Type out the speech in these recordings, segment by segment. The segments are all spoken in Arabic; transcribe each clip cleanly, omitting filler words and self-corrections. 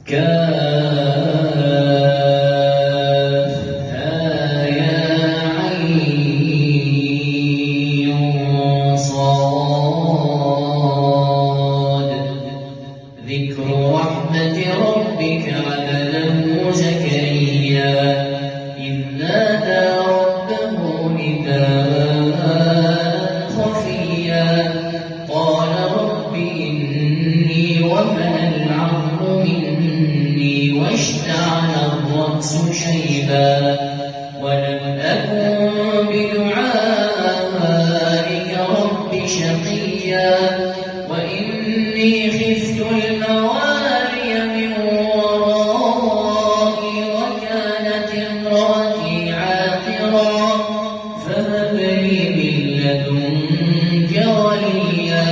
كافها ذكر رحمة ربك عبده زكريا إذ نادى ربه نداء خفيا قال رب إني وهن العظم مني واشتعل الرأس شيبا ولم أكن بدعائك رب شقيا وإني خفت الموالي من ورائي وكانت امرأتي عاقرا فهب لي من لدنك وليا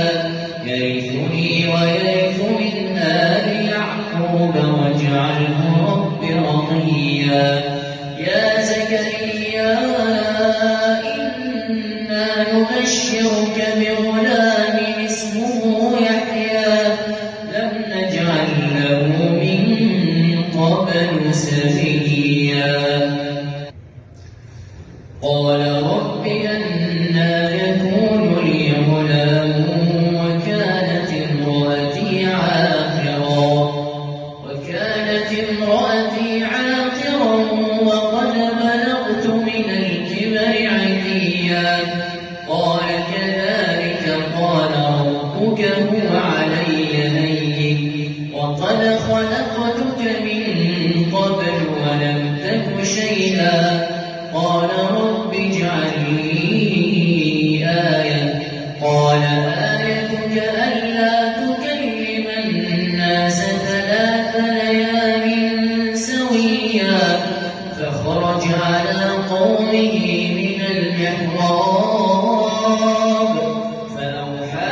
يرثني ويرث من آل يعقوب واجعله رب رضيا يا زكريا إنا نبشرك بغلام اسمه يحيى لم نجعل له من قبل سميا قال رب أنى يكون لي غلام وكانت امرأتي عاقرا وقد بلغت من الكبر عتيا قال كذلك قال ربك هو علي هين وقد خلقتك من قبل ولم تك شيئا قال رب اجعل لي آية قال آيتك ألا تكلم الناس 3 ليال سويا فخرج على قومه من المحراب فأوحى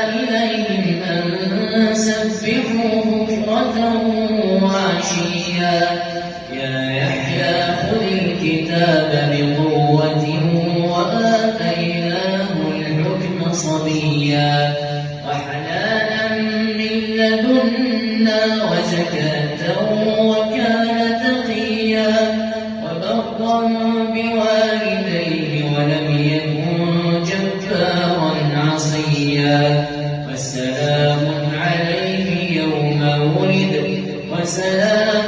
إليهم أن سبحوا بكرة وعشيا يا يحيى خذ الكتاب بقوة وآتيناه الحكم صبيا وحنانا من لدنا وزكاة وكان تقيا وبرا بوالديه ولم يكن جبارا عصيا وسلام عليه يوم ولد وسلام